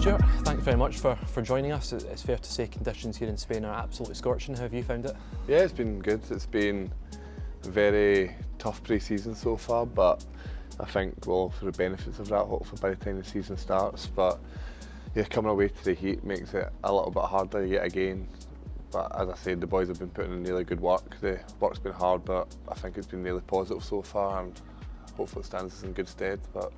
Stuart, thanks very much for joining us. It's fair to say conditions here in Spain are absolutely scorching. How have you found it? Yeah, it's been good. It's been a very tough pre-season so far, but I think we'll for the benefits of that, hopefully by the time the season starts. But yeah, coming away to the heat makes it a little bit harder yet again. But as I said, the boys have been putting in really good work. The work's been hard, but I think it's been really positive so far, and hopefully it stands us in good stead, but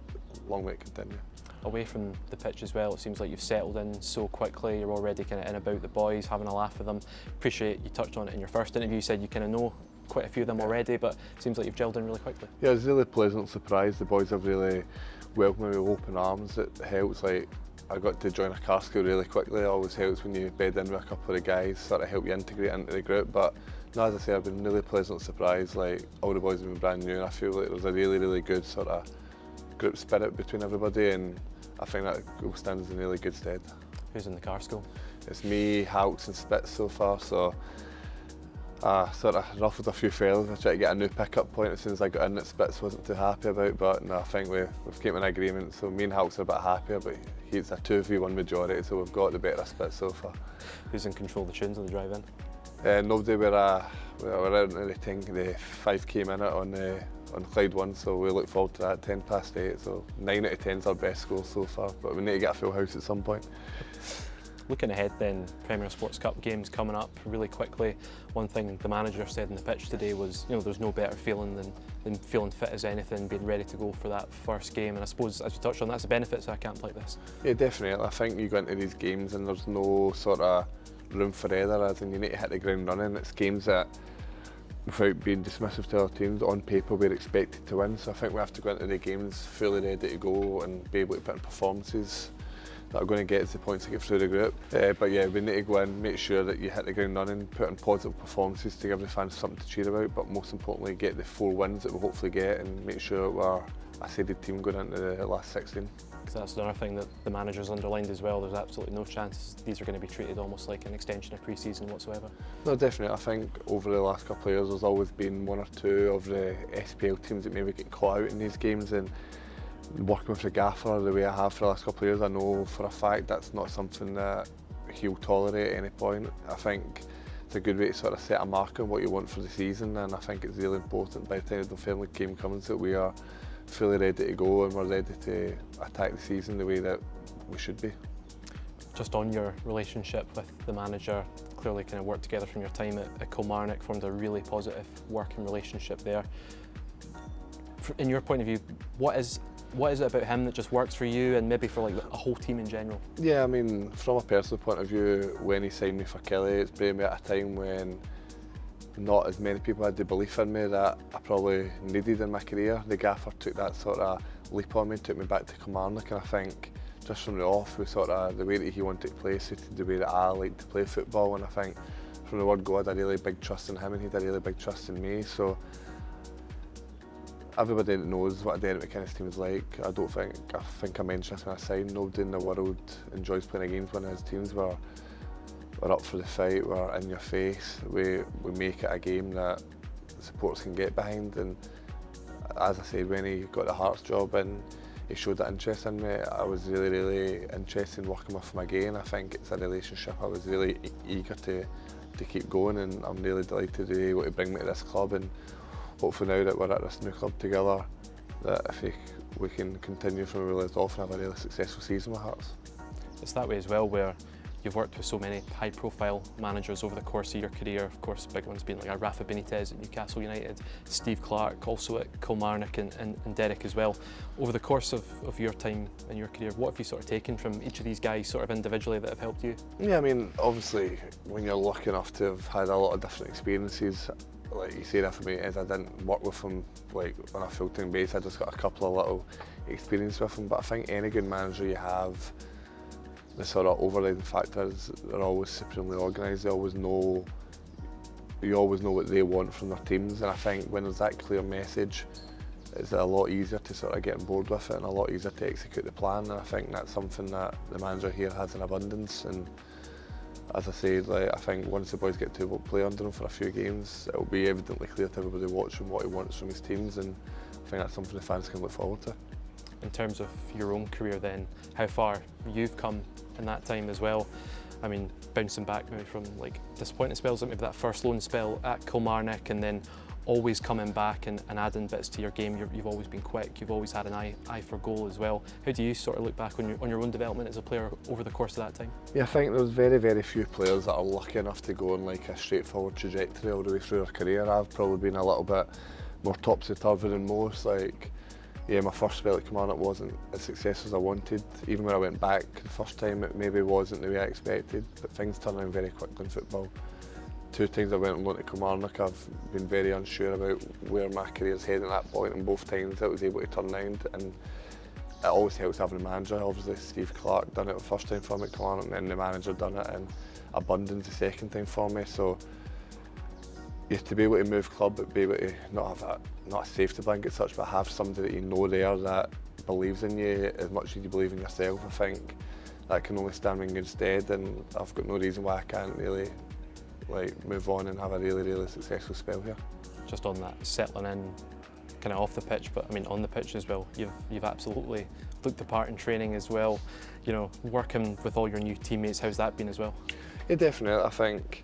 long way to continue. Away from the pitch as well, it seems like you've settled in so quickly. You're already kind of in about the boys, having a laugh with them. Appreciate you touched on it in your first interview. You said you kind of know quite a few of them already, but it seems like you've gelled in really quickly. Yeah, I was really pleasantly surprised. The boys have really welcomed me with open arms. It helps. Like, I got to join a car school really quickly. It always helps when you bed in with a couple of the guys, sort of help you integrate into the group. But no, as I say, I've been really pleasantly surprised. Like, all the boys have been brand new, and I feel like there's a really good sort of group spirit between everybody, and I think that will stand us in really good stead. Who's in the car school? It's me, Hawks and Spitz so far, so I sort of ruffled a few feathers. I tried to get a new pickup point as soon as I got in that Spitz wasn't too happy about, but no, I think we've came to an agreement, so me and Hawks are a bit happier, but it's a 2v1 majority, so we've got the better of Spitz so far. Who's in control of the tunes on the drive-in? Nobody. We're out in the 5k minute on Clyde 1, so we look forward to that, 8:10, so 9 out of 10 is our best score so far, but we need to get a full house at some point. Looking ahead then, Premier Sports Cup games coming up really quickly. One thing the manager said on the pitch today was, there's no better feeling than feeling fit as anything, being ready to go for that first game, and I suppose, as you touched on, that's a benefit to a camp like this. Yeah, definitely. I think you go into these games and there's no sort of room for error, as in you need to hit the ground running. It's games that, without being dismissive to our teams, on paper we're expected to win, so I think we have to go into the games fully ready to go and be able to put in performances that are going to get us the points to get through the group. But yeah, we need to go in, make sure that you hit the ground running, put in positive performances to give the fans something to cheer about, but most importantly get the 4 wins that we'll hopefully get and make sure we're a seeded team going into the last 16. So that's another thing that the manager's underlined as well. There's absolutely no chance these are going to be treated almost like an extension of pre-season whatsoever. No, definitely. I think over the last couple of years there's always been 1 or 2 of the SPL teams that maybe get caught out in these games, and working with the gaffer the way I have for the last couple of years, I know for a fact that's not something that he'll tolerate at any point. I think it's a good way to sort of set a mark on what you want for the season, and I think it's really important by the time the Findlay game comes that we are fully ready to go and we're ready to attack the season the way that we should be. Just on your relationship with the manager, clearly kind of worked together from your time at Kilmarnock, formed a really positive working relationship there. In your point of view, what is it about him that just works for you and maybe for like a whole team in general? Yeah, I mean, from a personal point of view, when he signed me for Kelly, it's brought me at a time when not as many people had the belief in me that I probably needed in my career. The gaffer took that sort of leap on me, took me back to Kilmarnock, and I think just from the off, with sort of the way that he wanted to play suited the way that I like to play football, and I think from the word go I had a really big trust in him and he had a really big trust in me. So everybody that knows what a Derek McInnes team is like, I think I mentioned this when I signed, nobody in the world enjoys playing against one of his teams. We're up for the fight, we're in your face, we make it a game that the supporters can get behind, and as I said, when he got the Hearts job and he showed that interest in me, I was really interested in working with him again. I think it's a relationship I was really eager to keep going, and I'm really delighted to be able to bring me to this club, and hopefully now that we're at this new club together, that if we can continue from where we left off and have a really successful season with Hearts. It's that way as well, where you've worked with so many high-profile managers over the course of your career. Of course, big ones being like Rafa Benitez at Newcastle United, Steve Clarke also at Kilmarnock, and Derek as well. Over the course of your time in your career, what have you sort of taken from each of these guys sort of individually that have helped you? Yeah, I mean, obviously, when you're lucky enough to have had a lot of different experiences, like you say, Rafa Benitez, I didn't work with him like on a full-time basis. I just got a couple of little experience with him. But I think any good manager you have, the sort of overriding factor is they're always supremely organised. You always know what they want from their teams, and I think when there's that clear message, it's a lot easier to sort of get on board with it and a lot easier to execute the plan. And I think that's something that the manager here has in abundance. And as I said, like, I think once the boys get to play under him for a few games, it'll be evidently clear to everybody watching what he wants from his teams, and I think that's something the fans can look forward to. in terms of your own career then, how far you've come in that time as well. I mean, bouncing back maybe from like disappointing spells, like maybe that first loan spell at Kilmarnock, and then always coming back and adding bits to your game. You've always been quick, you've always had an eye for goal as well. How do you sort of look back on your own development as a player over the course of that time? Yeah, I think there's very, very few players that are lucky enough to go on like a straightforward trajectory all the way through their career. I've probably been a little bit more topsy-turvy than most. Like, yeah, my first spell at Kilmarnock wasn't as successful as I wanted. Even when I went back the first time, it maybe wasn't the way I expected, but things turn around very quickly in football. 2 times I went on loan to Kilmarnock, I've been very unsure about where my career's heading at that point, and both times I was able to turn around, and it always helps having a manager. Obviously Steve Clark done it the first time for me at Kilmarnock, and then the manager done it in abundance the second time for me. So you have to be able to move club, but be able to not a safety blanket such, but have somebody that you know there that believes in you as much as you believe in yourself. I think that can only stand in good stead, and I've got no reason why I can't really move on and have a really, really successful spell here. Just on that settling in, kind of off the pitch, but I mean on the pitch as well, you've absolutely looked the part in training as well. You know, working with all your new teammates, how's that been as well? Yeah, definitely. I think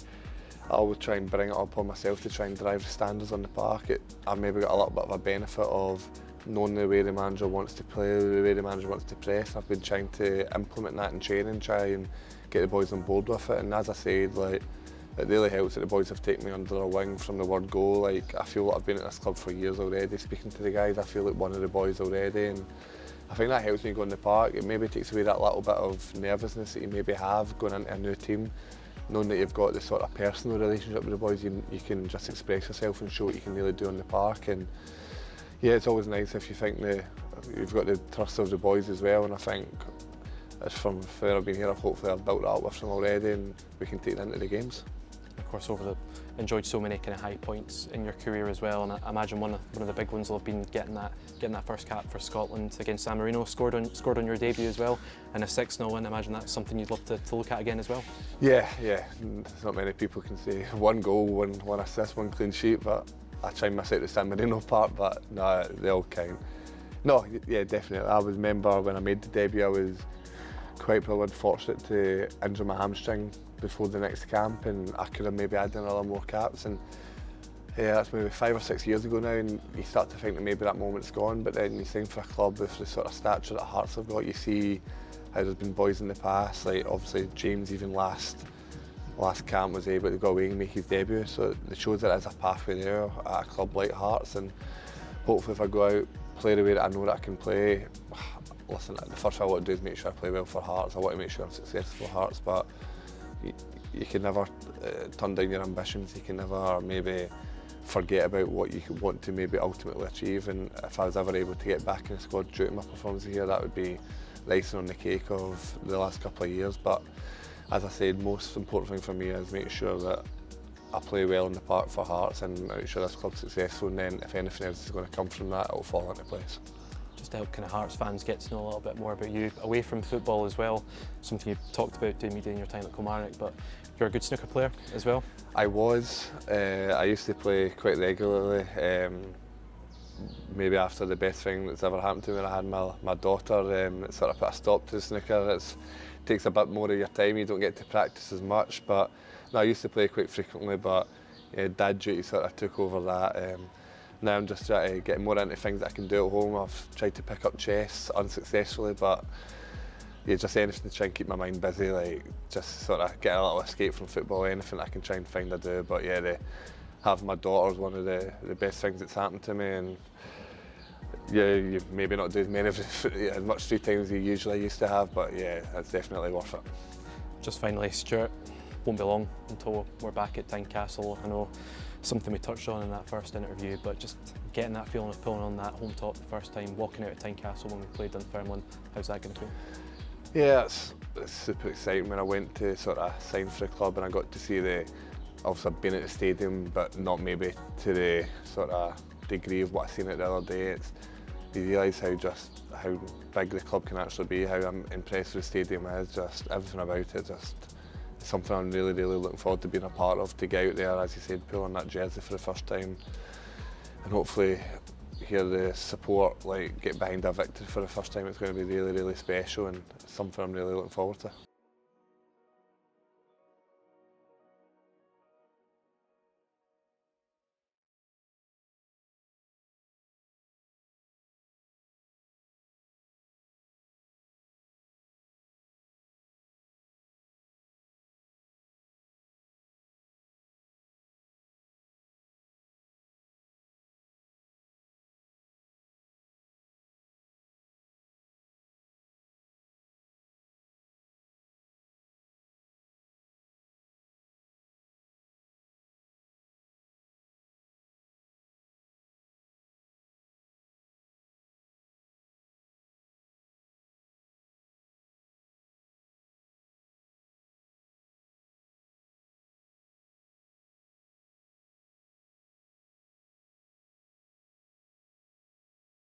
I always try and bring it up on myself to try and drive the standards on the park. I've maybe got a little bit of a benefit of knowing the way the manager wants to play, the way the manager wants to press. I've been trying to implement that in training, try and get the boys on board with it. And as I said, like, it really helps that the boys have taken me under their wing from the word go. Like, I feel like I've been at this club for years already, speaking to the guys. I feel like one of the boys already, and I think that helps when you go in the park. It maybe takes away that little bit of nervousness that you maybe have going into a new team. Knowing that you've got this sort of personal relationship with the boys, you can just express yourself and show what you can really do on the park. And yeah, it's always nice if you think you've got the trust of the boys as well. And I think from where I've been here, hopefully I've built that up with them already, and we can take that into the games. Of course, enjoyed so many kind of high points in your career as well, and I imagine one of the big ones will have been getting that first cap for Scotland against San Marino. Scored on your debut as well, and a 6-0 win. I imagine that's something you'd love to look at again as well. Yeah. There's not many people can say 1 goal, 1 assist, 1 clean sheet, but I try and miss out the San Marino part. But no, they all count. No, yeah, definitely. I remember when I made the debut, I was quite probably fortunate to injure my hamstring before the next camp, and I could have maybe added another more caps. And yeah, that's maybe 5 or 6 years ago now, and you start to think that maybe that moment's gone. But then you sign for a club with the sort of stature that Hearts have got. You see how there's been boys in the past, like obviously James even last camp was able to go away and make his debut. So it shows that there's a pathway there at a club like Hearts, and hopefully if I go out, play the way that I know that I can play. Listen, the first thing I want to do is make sure I play well for Hearts. I want to make sure I'm successful for Hearts, but you can never turn down your ambitions. You can never maybe forget about what you want to maybe ultimately achieve. And if I was ever able to get back in the squad due to my performance here, that would be icing on the cake of the last couple of years. But as I said, most important thing for me is making sure that I play well in the park for Hearts and make sure this club's successful, and then if anything else is going to come from that, it'll fall into place. Just to help kind of Hearts fans get to know a little bit more about you away from football as well, something you've talked about doing media in your time at Kilmarnock, but you're a good snooker player as well. I was. I used to play quite regularly. Maybe after the best thing that's ever happened to me when I had my daughter, it sort of put a stop to snooker. It takes a bit more of your time, you don't get to practice as much, but no, I used to play quite frequently, but dad duty sort of took over that. Now I'm just trying to get more into things that I can do at home. I've tried to pick up chess unsuccessfully, but yeah, just anything to try and keep my mind busy, like just sort of get a little escape from football, anything I can try and find to do. But yeah, having my daughter is one of the best things that's happened to me, and yeah, you maybe not do as much free time as you usually used to have, but yeah, it's definitely worth it. Just finally, Stuart, won't be long until we're back at Tynecastle. I know something we touched on in that first interview, but just getting that feeling of pulling on that home top the first time, walking out of Tynecastle when we played Dunfermline, how's that going to feel? Yeah, it's super exciting. When I went to sort of sign for the club and I got to see obviously I've been at the stadium, but not maybe to the sort of degree of what I seen it the other day. You realise how big the club can actually be, how I'm impressed with the stadium is, just everything about it, just something I'm really, really looking forward to being a part of, to get out there, as you said, pull on that jersey for the first time and hopefully hear the support, like get behind a victory for the first time, it's going to be really, really special and something I'm really looking forward to.